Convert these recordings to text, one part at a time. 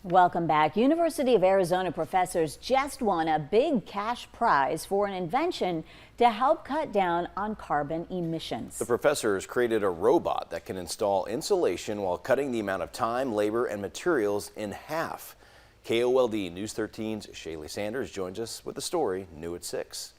Welcome back. University of Arizona professors just won a big cash prize for an invention to help cut down on carbon emissions. The professors created a robot that can install insulation while cutting the amount of time, labor, and materials in half. KOLD News 13's Shaley Sanders joins us with the story, new at 6.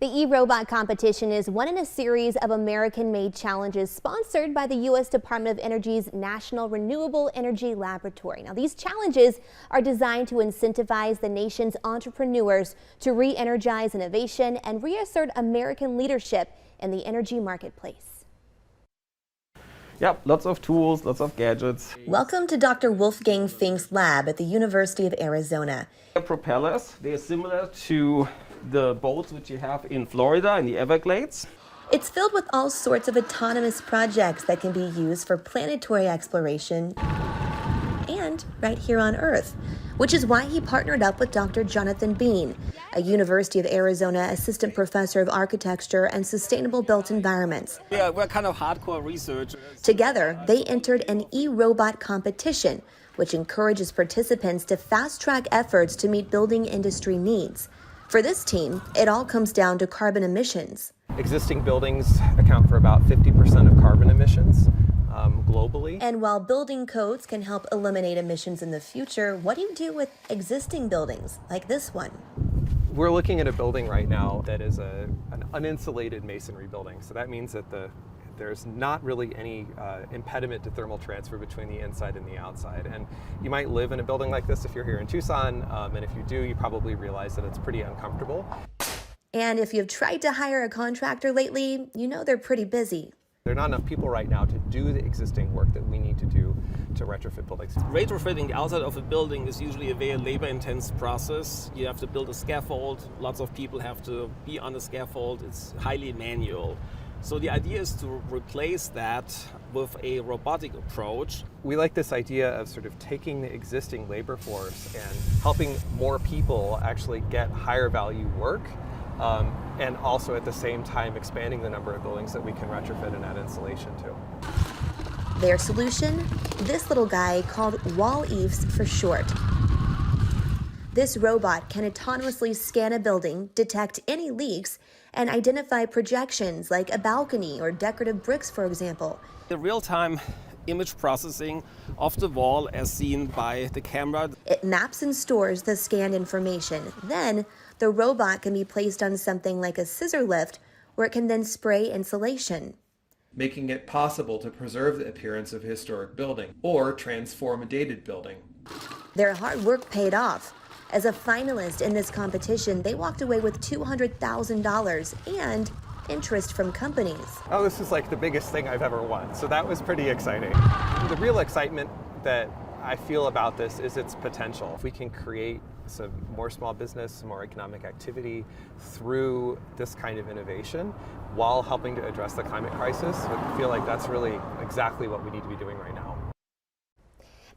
The e-robot competition is one in a series of American-made challenges sponsored by the U.S. Department of Energy's National Renewable Energy Laboratory. Now, these challenges are designed to incentivize the nation's entrepreneurs to re-energize innovation and reassert American leadership in the energy marketplace. Yep, lots of tools, lots of gadgets. Welcome to Dr. Wolfgang Fink's lab at the University of Arizona. The propellers, they're similar to the boats which you have in Florida in the Everglades. It's filled with all sorts of autonomous projects that can be used for planetary exploration and right here on Earth, which is why he partnered up with Dr. Jonathan Bean, a University of Arizona assistant professor of architecture and sustainable built environments. Yeah, we're kind of hardcore researchers. Together, they entered an e-robot competition, which encourages participants to fast-track efforts to meet building industry needs. For this team, it all comes down to carbon emissions. Existing buildings account for about 50% of carbon emissions globally. And while building codes can help eliminate emissions in the future, what do you do with existing buildings like this one? We're looking at a building right now that is an uninsulated masonry building. So that means that there's not really any impediment to thermal transfer between the inside and the outside. And you might live in a building like this if you're here in Tucson, and if you do, you probably realize that it's pretty uncomfortable. And if you've tried to hire a contractor lately, you know they're pretty busy. There are not enough people right now to do the existing work that we need to do to retrofit buildings. Retrofitting the outside of a building is usually a very labor-intense process. You have to build a scaffold. Lots of people have to be on the scaffold. It's highly manual. So the idea is to replace that with a robotic approach. We like this idea of sort of taking the existing labor force and helping more people actually get higher value work, and also at the same time expanding the number of buildings that we can retrofit and add insulation to. Their solution? This little guy called wall eaves for short. This robot can autonomously scan a building, detect any leaks, and identify projections like a balcony or decorative bricks, for example. The real-time image processing of the wall as seen by the camera. It maps and stores the scanned information. Then, the robot can be placed on something like a scissor lift, where it can then spray insulation, making it possible to preserve the appearance of a historic building or transform a dated building. Their hard work paid off. As a finalist in this competition, they walked away with $200,000 and interest from companies. Oh, this is like the biggest thing I've ever won, so that was pretty exciting. The real excitement that I feel about this is its potential. If we can create some more small business, some more economic activity through this kind of innovation while helping to address the climate crisis, I feel like that's really exactly what we need to be doing right now.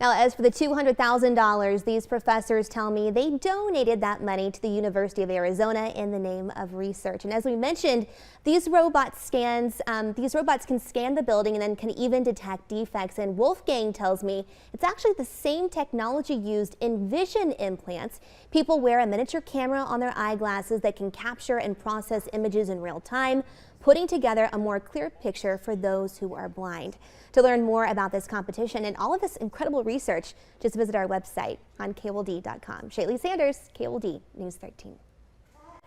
Now, as for the $200,000, these professors tell me they donated that money to the University of Arizona in the name of research. And as we mentioned, these robots can scan the building and then can even detect defects. And Wolfgang tells me it's actually the same technology used in vision implants. People wear a miniature camera on their eyeglasses that can capture and process images in real time, putting together a more clear picture for those who are blind. To learn more about this competition and all of this incredible research, just visit our website on KOLD.com. Shaley Sanders, KOLD News 13.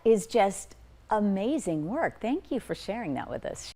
Is just amazing work. Thank you for sharing that with us.